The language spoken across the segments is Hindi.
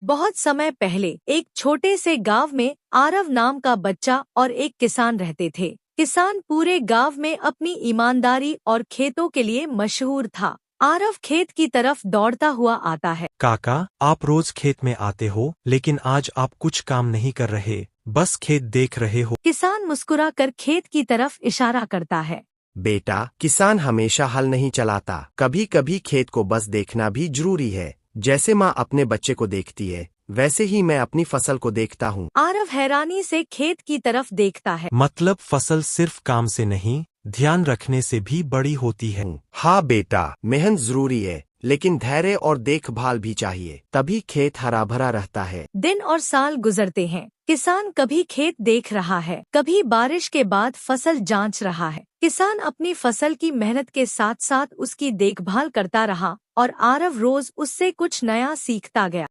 बहुत समय पहले एक छोटे से गांव में आरव नाम का बच्चा और एक किसान रहते थे। किसान पूरे गांव में अपनी ईमानदारी और खेतों के लिए मशहूर था। आरव खेत की तरफ दौड़ता हुआ आता है। काका, आप रोज खेत में आते हो, लेकिन आज आप कुछ काम नहीं कर रहे, बस खेत देख रहे हो। किसान मुस्कुराकर खेत की तरफ इशारा करता है। बेटा, किसान हमेशा हल नहीं चलाता, कभी कभी खेत को बस देखना भी जरूरी है। जैसे माँ अपने बच्चे को देखती है, वैसे ही मैं अपनी फसल को देखता हूँ। आरव हैरानी से खेत की तरफ देखता है। मतलब फसल सिर्फ काम से नहीं, ध्यान रखने से भी बड़ी होती है। हाँ बेटा, मेहनत जरूरी है, लेकिन धैर्य और देखभाल भी चाहिए, तभी खेत हरा भरा रहता है। दिन और साल गुजरते हैं। किसान कभी खेत देख रहा है, कभी बारिश के बाद फसल जांच रहा है। किसान अपनी फसल की मेहनत के साथ साथ उसकी देखभाल करता रहा और आरव रोज उससे कुछ नया सीखता गया।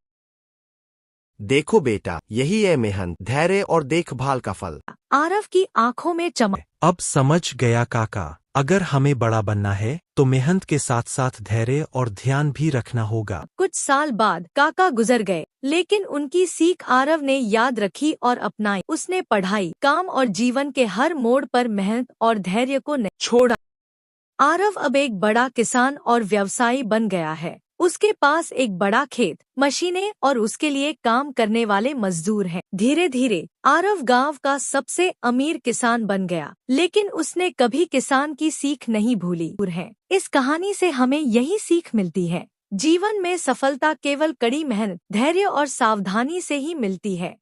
देखो बेटा, यही है मेहनत, धैर्य और देखभाल का फल। आरव की आंखों में चमक। अब समझ गया काका, अगर हमें बड़ा बनना है तो मेहनत के साथ साथ धैर्य और ध्यान भी रखना होगा। कुछ साल बाद काका गुजर गए, लेकिन उनकी सीख आरव ने याद रखी और अपनाई। उसने पढ़ाई, काम और जीवन के हर मोड़ पर मेहनत और धैर्य को नहीं छोड़ा। आरव अब एक बड़ा किसान और व्यवसायी बन गया है। उसके पास एक बड़ा खेत, मशीनें और उसके लिए काम करने वाले मजदूर हैं। धीरे धीरे आरव गांव का सबसे अमीर किसान बन गया, लेकिन उसने कभी किसान की सीख नहीं भूली है। इस कहानी से हमें यही सीख मिलती है, जीवन में सफलता केवल कड़ी मेहनत, धैर्य और सावधानी से ही मिलती है।